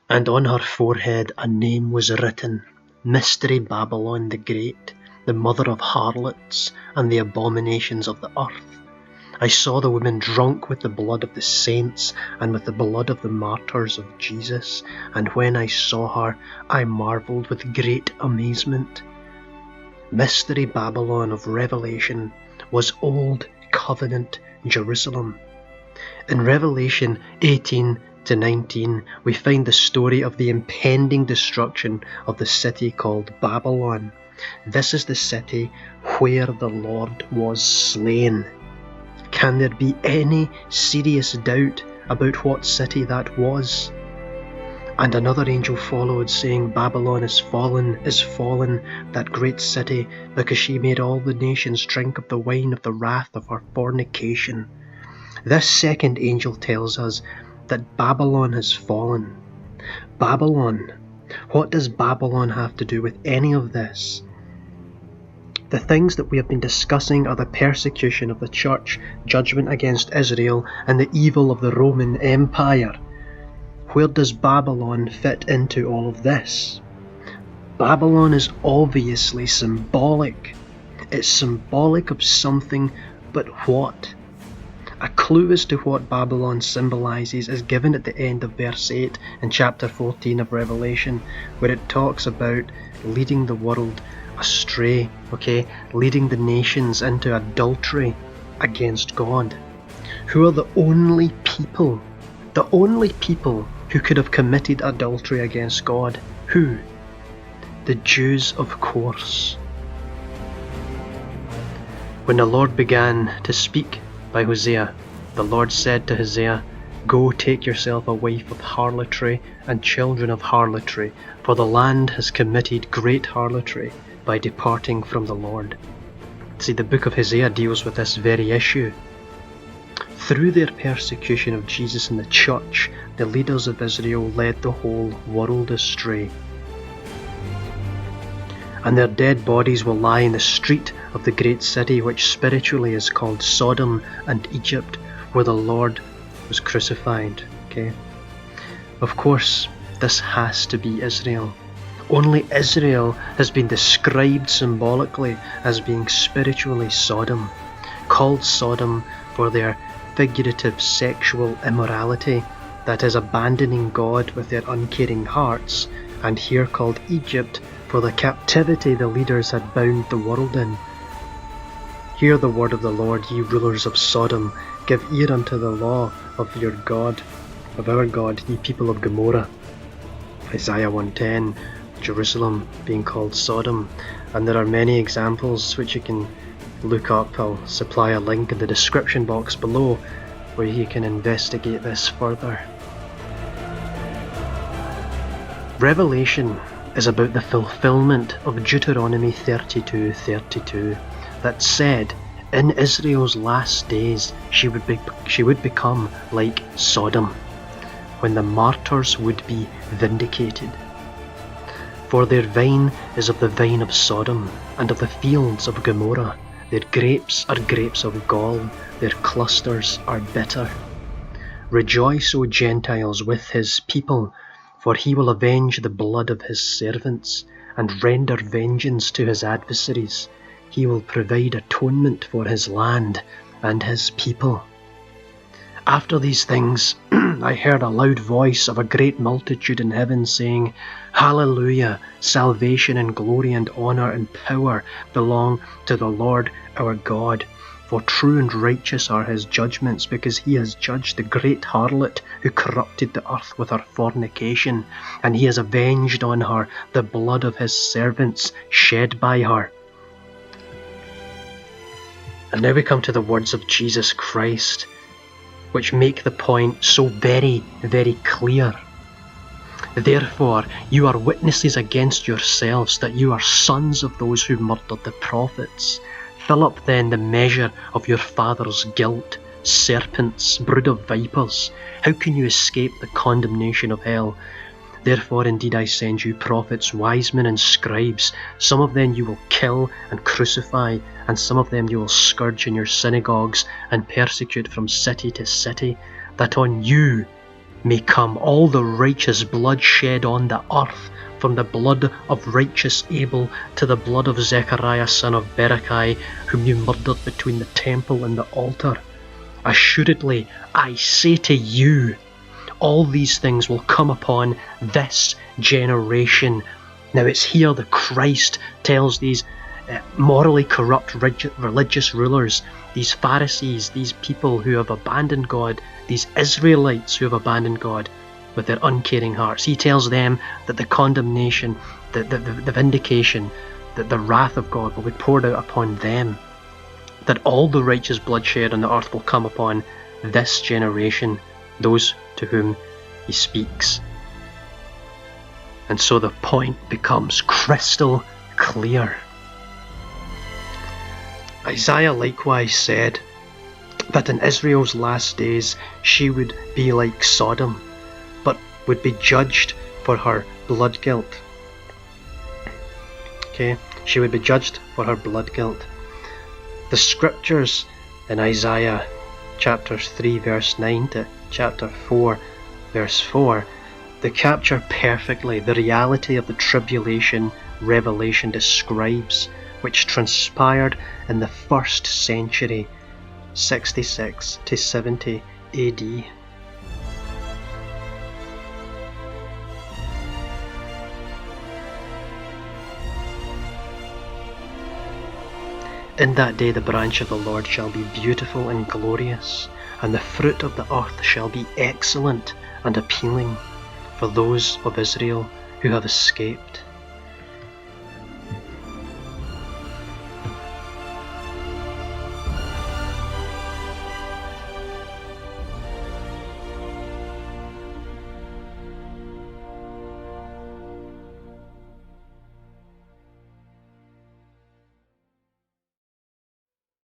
And on her forehead a name was written, Mystery Babylon the Great, the mother of harlots and the abominations of the earth. I saw the woman drunk with the blood of the saints and with the blood of the martyrs of Jesus, and when I saw her, I marvelled with great amazement. Mystery Babylon of Revelation was Old Covenant Jerusalem. In Revelation 18 to 19, we find the story of the impending destruction of the city called Babylon. This is the city where the Lord was slain. Can there be any serious doubt about what city that was? And another angel followed, saying, Babylon is fallen, that great city, because she made all the nations drink of the wine of the wrath of her fornication. This second angel tells us that Babylon has fallen. Babylon. What does Babylon have to do with any of this? The things that we have been discussing are the persecution of the church, judgment against Israel, and the evil of the Roman Empire. Where does Babylon fit into all of this? Babylon is obviously symbolic. It's symbolic of something, but what? A clue as to what Babylon symbolises is given at the end of verse 8 in chapter 14 of Revelation, where it talks about leading the world astray, leading the nations into adultery against God. Who are the only people who could have committed adultery against God? Who? The Jews, of course. When the Lord began to speak by Hosea, the Lord said to Hosea, Go, take yourself a wife of harlotry and children of harlotry, for the land has committed great harlotry by departing from the Lord. See, the book of Hosea deals with this very issue. Through their persecution of Jesus and the church, the leaders of Israel led the whole world astray. And their dead bodies will lie in the street of the great city, which spiritually is called Sodom and Egypt, where the Lord was crucified. Of course, this has to be Israel. Only Israel has been described symbolically as being spiritually Sodom, called Sodom for their figurative sexual immorality, that is, abandoning God with their uncaring hearts, and here called Egypt for the captivity the leaders had bound the world in. Hear the word of the Lord, ye rulers of Sodom, give ear unto the law of your God, of our God, ye people of Gomorrah. Isaiah 1:10, Jerusalem being called Sodom, and there are many examples which you can look up. I'll supply a link in the description box below where you can investigate this further. Revelation is about the fulfillment of Deuteronomy 32:32, that said, in Israel's last days she would become like Sodom, when the martyrs would be vindicated. For their vine is of the vine of Sodom, and of the fields of Gomorrah. Their grapes are grapes of gall, their clusters are bitter. Rejoice, O Gentiles, with his people, for he will avenge the blood of his servants, and render vengeance to his adversaries. He will provide atonement for his land and his people. After these things, I heard a loud voice of a great multitude in heaven saying, Hallelujah! Salvation and glory and honour and power belong to the Lord our God. For true and righteous are his judgments, because he has judged the great harlot who corrupted the earth with her fornication, and he has avenged on her the blood of his servants shed by her. And now we come to the words of Jesus Christ, which make the point so very, very clear. Therefore, you are witnesses against yourselves that you are sons of those who murdered the prophets. Fill up then the measure of your father's guilt. Serpents, brood of vipers, how can you escape the condemnation of hell? Therefore indeed I send you prophets, wise men and scribes. Some of them you will kill and crucify, and some of them you will scourge in your synagogues and persecute from city to city, that on you may come, all the righteous blood shed on the earth, from the blood of righteous Abel to the blood of Zechariah son of Berechiah, whom you murdered between the temple and the altar. Assuredly, I say to you, all these things will come upon this generation. Now it's here the Christ tells these morally corrupt religious rulers, these Pharisees, these people who have abandoned God, these Israelites who have abandoned God with their uncaring hearts. He tells them that the condemnation, the vindication, that the wrath of God will be poured out upon them, that all the righteous bloodshed on the earth will come upon this generation, those to whom he speaks. And so the point becomes crystal clear. Isaiah likewise said that in Israel's last days she would be like Sodom, but would be judged for her blood guilt. Okay, she would be judged for her blood guilt. The scriptures in Isaiah chapter 3 verse 9 to chapter 4 verse 4, they capture perfectly the reality of the tribulation Revelation describes, which transpired in the 1st century, 66 to 70 AD. In that day the branch of the Lord shall be beautiful and glorious, and the fruit of the earth shall be excellent and appealing for those of Israel who have escaped.